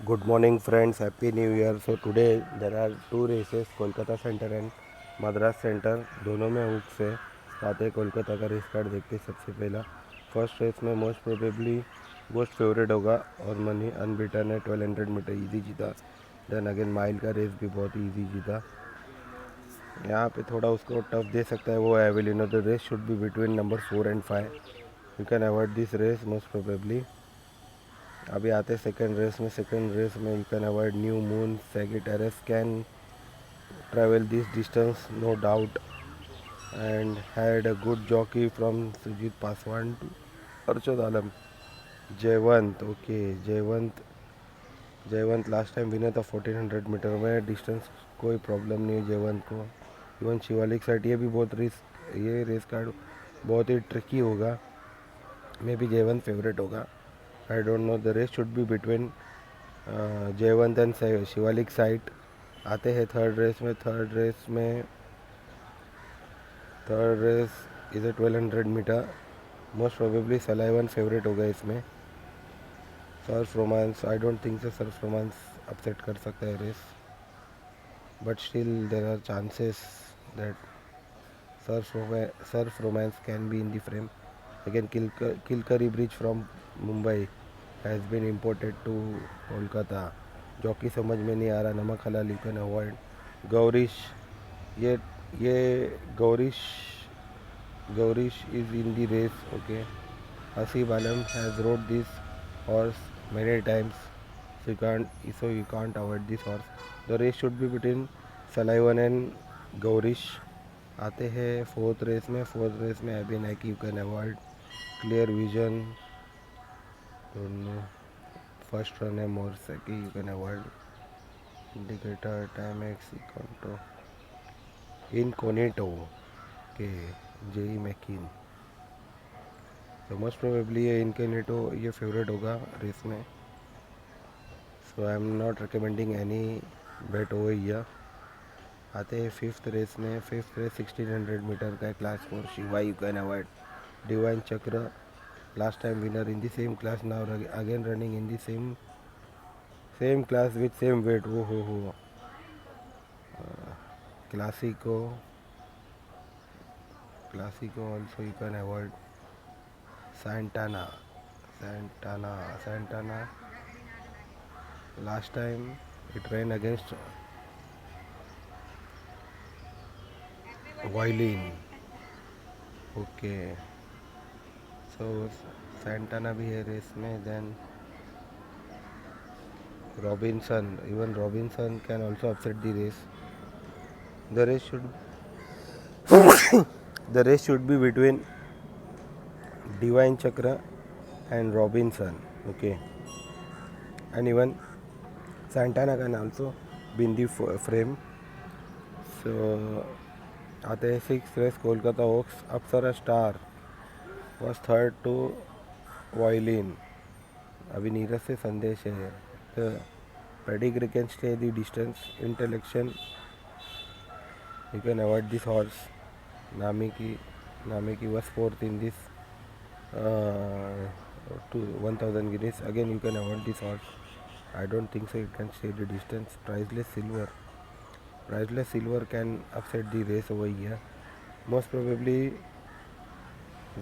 Good morning, friends. Happy New Year. So today there are two races, Kolkata centre and Madras centre, दोनों में hooks है. तो आते हैं कोलकाता का रेस कार्ड देखते हैं. सबसे पहला फर्स्ट रेस में मोस्ट प्रोबेबली मोस्ट फेवरेट होगा और मनी अनबिटन है. 1200 मीटर इजी जीता. देन अगेन माइल का रेस भी बहुत इजी जीता. यहाँ पे थोड़ा उसको टफ दे सकता है वो Avellino. The race should be between number 4 and 5. You can avoid this race most probably. अभी आते सेकंड रेस में. सेकंड रेस में you can avoid New Moon. Sagittarius can travel this distance no doubt and had a good jockey from Sujit Paswan to Arshad Alam. Jaywant okay. Jaywant last time winner था 1400 metre में. Distance कोई problem नहीं है जयवंत को. Even Shivalik side ये भी बहुत risk. ये रेस कार्ड बहुत ही ट्रिकी होगा. मे बी जयवंत फेवरेट होगा. I don't know. The race should be between Jaywant and Shivalik side. आते हैं थर्ड रेस में. Third race is a 1200 metre. Most probably Sullivan favourite होगा इसमें. Surf Romance I don't think से Surf Romance upset कर सकता है race. But still there are chances that Surf Romance can be in the frame. Again Kilkari bridge from Mumbai has been imported to Kolkata. Jockey समझ में नहीं आ रहा. नमक हलाल यू कैन अवॉइड. गौरीश ये Gaurish is in the race. Okay. Haseeb Alam has rode this horse many times, so you can't avoid this horse. The race should be between Salaivan and Gaurish. आते हैं fourth race में. फोर्थ रेस में अभी Nike you can avoid. Clear vision दोनों. First run है मोरसेकी you can avoid. Indicator time X इकॉन्टो incognito के जेई मैकिन. तो मोस्ट प्रोबेबली ये इनकोनेटो ये फेवरेट होगा रेस में. So I am not recommending any bet over here. आते हैं फिफ्थ रेस में. फिफ्थ रेस 1600 मीटर का class 4. Shiva you can avoid. Divine Chakra last time winner in the same class. Now again running in the same class with same weight. वो हो Classico also you can avoid. Santana. Last time it ran against Violin. Okay. So Santana भी है race में. Then Robinson. Even Robinson can also upset the race. The race should the race should be between Divine Chakra and Robinson. Okay. And even Santana can also be in the frame. So आते हैं six race. Kolkata Oaks. Apsara star was third to violin. अभी नीरज से संदेश है. Pedigree can stay the distance. Intellection you can avoid this horse. नामी की was fourth in this 1000 guineas. Again you can avoid this horse. I don't think so it can stay the distance. Priceless silver can upset the race over here. Most probably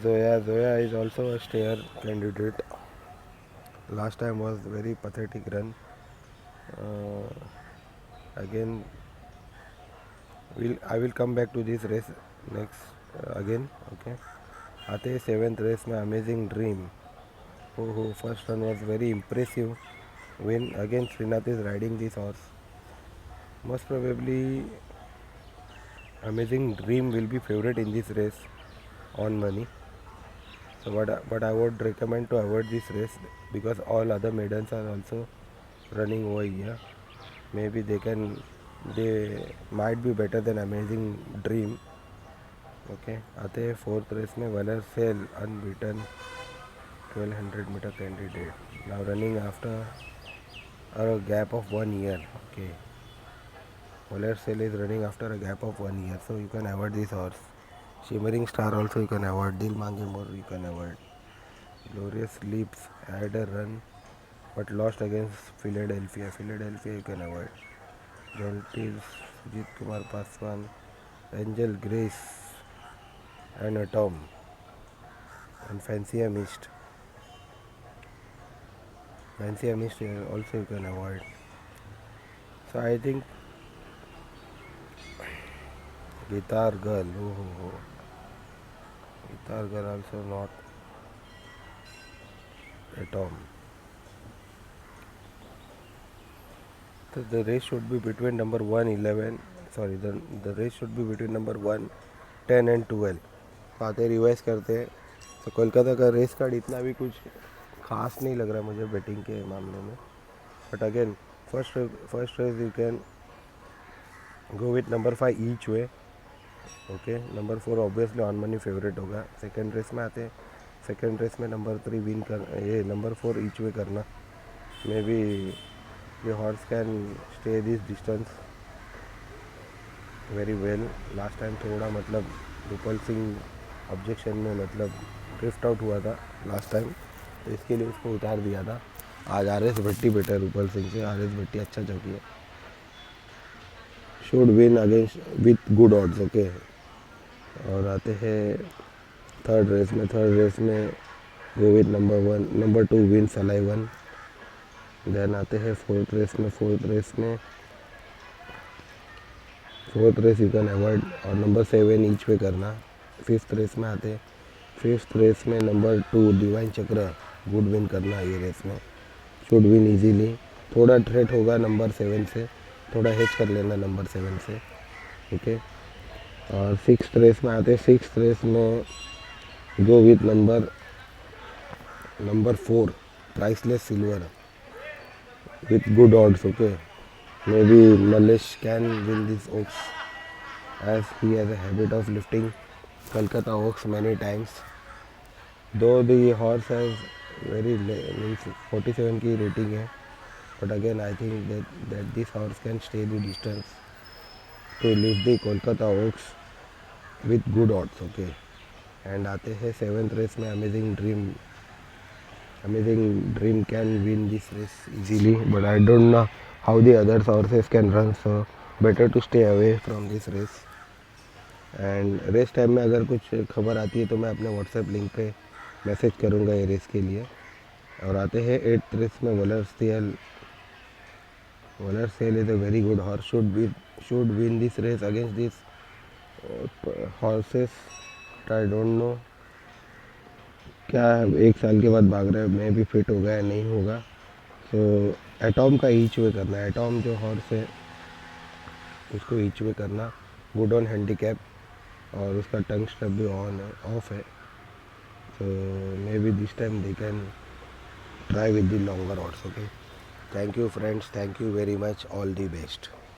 Zoya is also a stayer candidate. Last time was very pathetic run. Again I will come back to this race next again. Okay. आते हैं seventh race में. Amazing dream. हो first run was very impressive win. Again Srinath is riding this horse. Most probably amazing dream will be favourite in this race on money. So but I would recommend to avoid this race because all other maidens are also running over here. Maybe they might be better than Amazing Dream. Okay. आते हैं fourth race में. वलर सेल unbeaten 1200 metre candidate. Now running after a gap of 1 year. Okay. Whaler Cell is running after a gap of 1 year, so you can avoid this horse. Shimmering Star also you can avoid. Dil Mange More you can avoid. Glorious Leaps had a run but lost against Philadelphia. Philadelphia you can avoid. Jontis, Sujit Kumar Paswan, Angel Grace, and Atom, and Fancy Mist. Fancy Mist also you can avoid. So I think Guitar Girl, Guitar Girl also not Atom. So the race should be between number 1, 11. Sorry, the race should be between number 1, 10 and 12. आते revise करते हैं. तो कोलकाता का race card इतना भी कुछ खास नहीं लग रहा मुझे बैटिंग के मामले में. But again first race you can go with number 5 each way. Okay, number 4 obviously on money favourite होगा. सेकेंड रेस में आते हैं. सेकेंड रेस में नंबर 3 विन कर, ये नंबर 4 ईच वे करना. Maybe the horse can stay this distance very well. Last time थोड़ा मतलब रूपल सिंह ऑब्जेक्शन में मतलब ड्रिफ्ट आउट हुआ था लास्ट टाइम, तो इसके लिए उसको उतार दिया था. आज आर एस भट्टी बेटर रूपल सिंह से. आर एस भट्टी अच्छा चौकी है. Should win against with good odds. Okay, और आते हैं थर्ड रेस में गो विथ नंबर 2 विन सलाई 1. देन आते हैं fourth race you can avoid और नंबर 7 ईच वे करना. फिफ्थ रेस में आते हैं. फिफ्थ रेस में number 2 divine Chakra good win करना. ये रेस में शुड विन इजीली. थोड़ा थ्रेट होगा नंबर 7 से, थोड़ा हेच कर लेना नंबर 7 से. ओके, और सिक्स्थ रेस में आते हैं. सिक्स्थ रेस में गो with number 4 priceless silver with good odds. Okay, maybe Malish can win this Oaks as he has a habit of lifting Kolkata Oaks many times. Though the horse has means 47 की rating है, but again I think that this horse can stay the distance to lift the Kolkata Oaks with good odds. Okay, and आते हैं 7th race में Amazing Dream can win this race easily, but I don't know how the other horses can run, so better to stay away from this race. And race time में अगर कुछ खबर आती है तो मैं अपने व्हाट्सएप लिंक पे मैसेज करूँगा ये रेस के लिए. और आते हैं 8th रेस में वलर सेल is a very good horse. Should win this race against this horses. I don't know क्या 1 साल के बाद भाग रहा है, मैं भी फिट होगा या नहीं होगा. तो एटॉम का ईच वे करना है. एटॉम जो हॉर्स है उसको ईच वे करना. गुड ऑन हैंडीकैप और उसका टंग स्टेप भी ऑफ है. तो may be this time they can try with the longer horse. Okay, thank you friends, thank you very much, all the best.